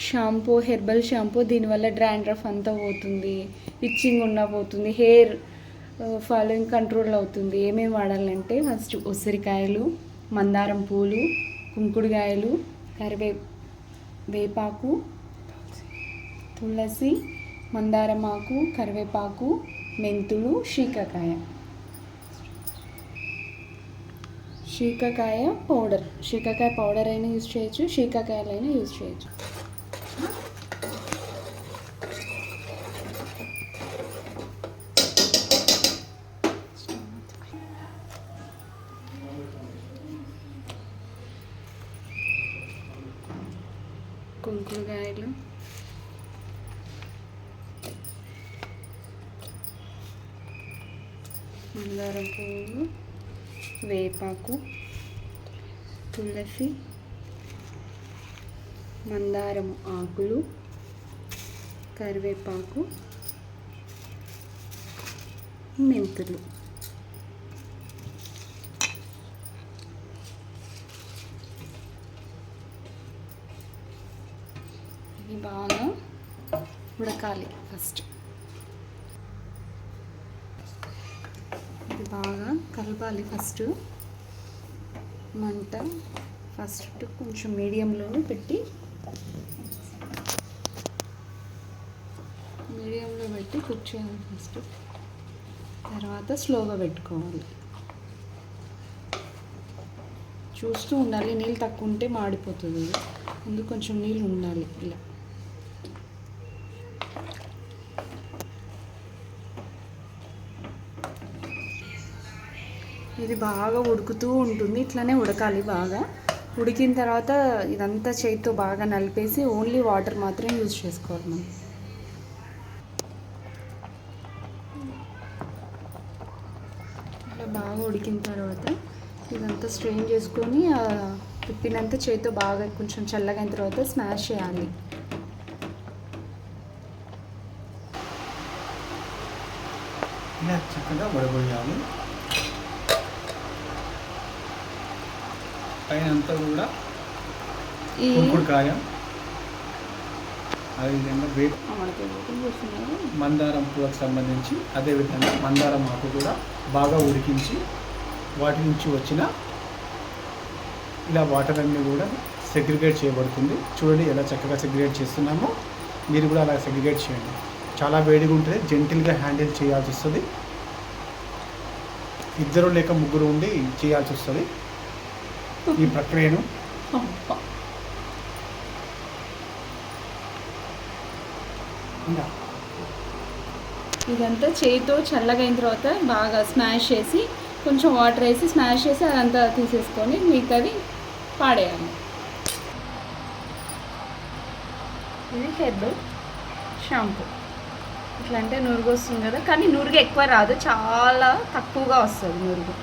Shampoo, herbal shampoo. దీనివల్ల dandruff అంతా పోతుంది, ఇచ్చింగ్ ఉన్న పోతుంది, హెయిర్ ఫాలోయింగ్ కంట్రోల్ అవుతుంది. ఏమేమి వాడాలంటే ఫస్ట్ ఉసిరికాయలు, మందారం పూలు, కుంకుడుకాయలు, వేపాకు, తులసి, మందారం ఆకు, కరివేపాకు, మెంతులు, శీకాకాయ పౌడర్. శీకాకాయ పౌడర్ అయినా యూజ్ చేయొచ్చు, శీకాకాయలైనా యూజ్ చేయొచ్చు. కుంకుడుకాయలు, మందారం పువ్వు, వేపాకు, తులసి, మందారం ఆకులు, కరివేపాకు, మెంతులు. ఇది బాగా ఉడకాలి. ఫస్ట్ ఇది బాగా కలపాలి. మంట కొంచెం మీడియంలో పెట్టి కుక్ చేయాలి. తర్వాత స్లోగా పెట్టుకోవాలి. చూస్తూ ఉండాలి. నీళ్ళు తక్కువ ఉంటే మాడిపోతుంది. ముందు కొంచెం నీళ్ళు ఉండాలి. ఇలా ఇది బాగా ఉడుకుతూ ఉంటుంది. ఇట్లానే ఉడకాలి. బాగా ఉడికిన తర్వాత ఇదంతా చేతితో బాగా నలిపేసి ఓన్లీ వాటర్ మాత్రమే యూజ్ చేసుకోవాలి. మనం ఇట్లా బాగా ఉడికిన తర్వాత ఇదంతా స్ట్రెయిన్ చేసుకొని పిప్పినంతా చేతితో బాగా కొంచెం చల్లగా అయిన తర్వాత స్మాష్ చేయాలి. ఇలా చక్కగా వడబోయాలి. పైన అంతా కూడా కుంకుడుకాయ, అదేవిధంగా మందారం పూలకు సంబంధించి, అదేవిధంగా మందారం ఆకు కూడా బాగా ఉడికించి వాటి నుంచి వచ్చిన ఇలా వాటర్ అన్నీ కూడా సెగ్రిగేట్ చేయబడుతుంది. చూడండి ఎలా చక్కగా సెగ్రిగేట్ చేస్తున్నామో. మీరు కూడా అలా సెగ్రిగేట్ చేయండి. చాలా వేడిగా ఉంటుంది. జెంటిల్గా హ్యాండిల్ చేయాల్సి వస్తుంది. 2 లేక 3 ఉండి చేయాల్సి వస్తుంది ఈ ప్రక్రియను. ఇదంతా చేతితో చల్లగా అయిన తర్వాత బాగా స్మాష్ చేసి కొంచెం వాటర్ వేసి స్మాష్ చేసి అదంతా తీసేసుకొని మిగతాది పాడేయాలి. ఇది హెర్బల్ షాంపూ. ఇట్లా అంటే నురుగు వస్తుంది కదా, కానీ నురుగు ఎక్కువ రాదు, చాలా తక్కువగా వస్తుంది నురుగు.